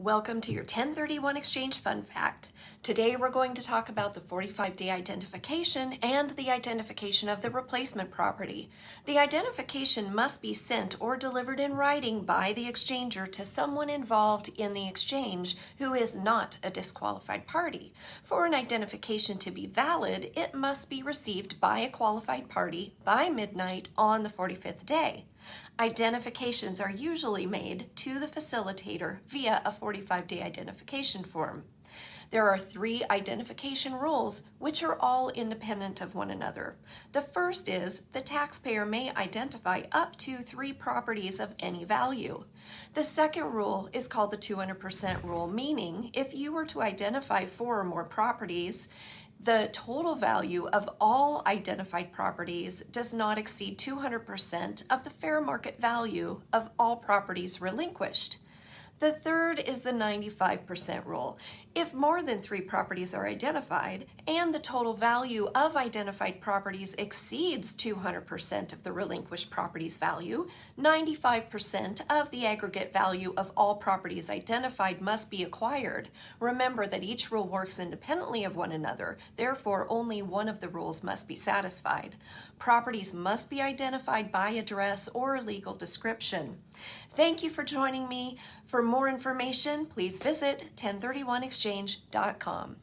Welcome to your 1031 Exchange Fun Fact. Today we're going to talk about the 45-day identification and the identification of the replacement property. The identification must be sent or delivered in writing by the exchanger to someone involved in the exchange who is not a disqualified party. For an identification to be valid, it must be received by a qualified party by midnight on the 45th day. Identifications are usually made to the facilitator via a 45-day identification form. There are 3 identification rules which are all independent of one another. The first is the taxpayer may identify up to 3 properties of any value. The second rule is called the 200% rule, meaning if you were to identify 4 or more properties, the total value of all identified properties does not exceed 200% of the fair market value of all properties relinquished. The third is the 95% rule. If more than 3 properties are identified and the total value of identified properties exceeds 200% of the relinquished property's value, 95% of the aggregate value of all properties identified must be acquired. Remember that each rule works independently of one another, therefore only one of the rules must be satisfied. Properties must be identified by address or legal description. Thank you for joining me. For more information, please visit 1031exchange.com.